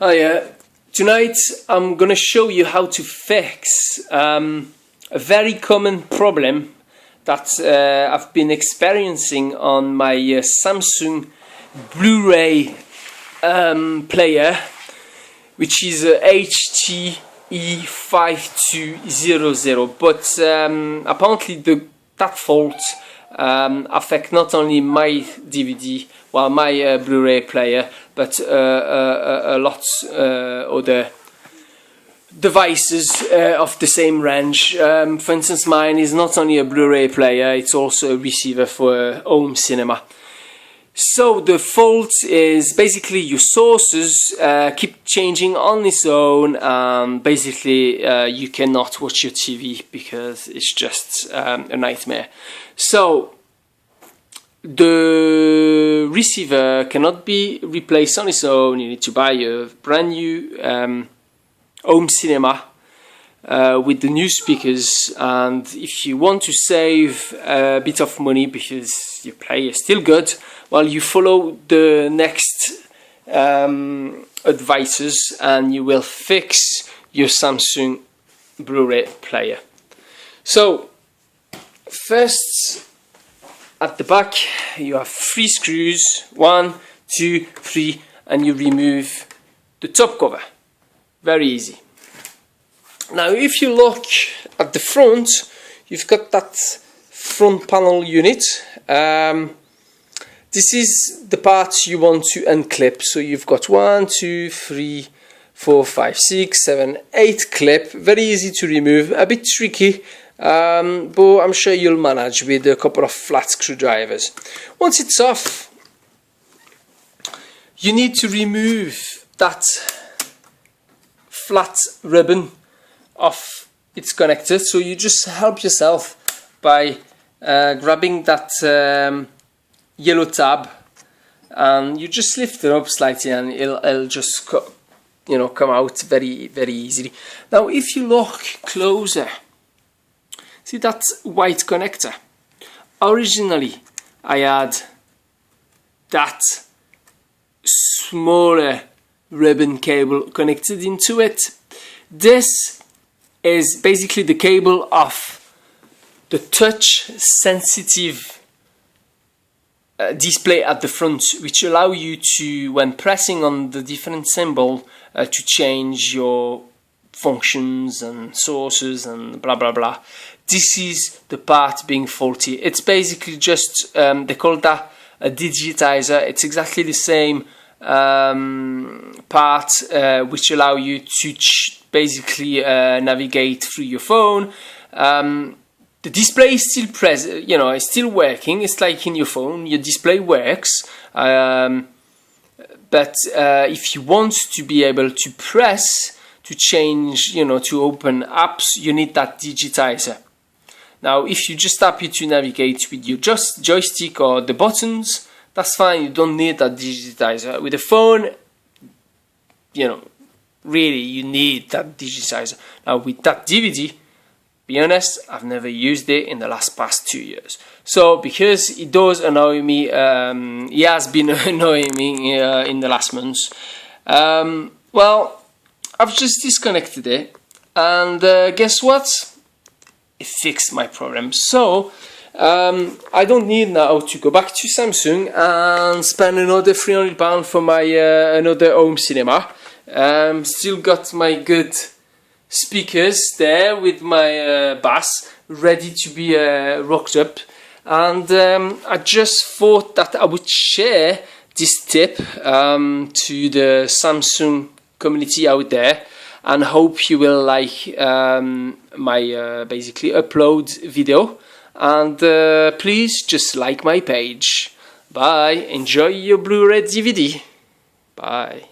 Hi, tonight I'm gonna show you how to fix a very common problem that I've been experiencing on my Samsung Blu-ray player, which is HTE5200, but apparently that fault affect not only my DVD, well, my Blu-ray player, but a lot other devices of the same range. For instance, mine is not only a Blu-ray player, it's also a receiver for home cinema. So the fault is basically your sources keep changing on its own, and basically you cannot watch your TV because it's just a nightmare. So the receiver cannot be replaced on its own. You need to buy a brand new home cinema with the new speakers, and if you want to save a bit of money because your player is still good, well, you follow the next advices and you will fix your Samsung Blu-ray player. So first, at the back you have 3 screws, 1, 2, 3, and you remove the top cover. Very easy. Now if you look at the front, you've got that front panel unit. This is the part you want to unclip. So you've got 1, 2, 3, 4, 5, 6, 7, 8 clip. Very easy to remove, a bit tricky, but I'm sure you'll manage with a couple of flat screwdrivers. Once it's off, you need to remove that flat ribbon off its connector. So you just help yourself by grabbing that yellow tab, and you just lift it up slightly and it'll just come out very easily. Now if you look closer, see that white connector? Originally I had that smaller ribbon cable connected into it. This is basically the cable of the touch sensitive display at the front, which allow you to, when pressing on the different symbol, to change your functions and sources and blah blah blah. This is the part being faulty. It's basically just they call that a digitizer. It's exactly the same part which allow you to basically navigate through your phone. The display is still present, it's still working. It's like in your phone, your display works. But if you want to be able to press, to change, to open apps, you need that digitizer. Now, if you just happy to navigate with your joystick or the buttons, that's fine. You don't need that digitizer. With a phone, really you need that digitizer. Now, with that DVD, be honest, I've never used it in the past 2 years. So because it does annoy me, he has been annoying me in the last months. Well, I've just disconnected it, and guess what? It fixed my problem. So I don't need now to go back to Samsung and spend another £300 for my another home cinema. Still got my good speakers there with my bass ready to be rocked up, and I just thought that I would share this tip to the Samsung community out there, and hope you will like my basically upload video, and please just like my page. Bye. Enjoy your Blu-ray DVD. Bye.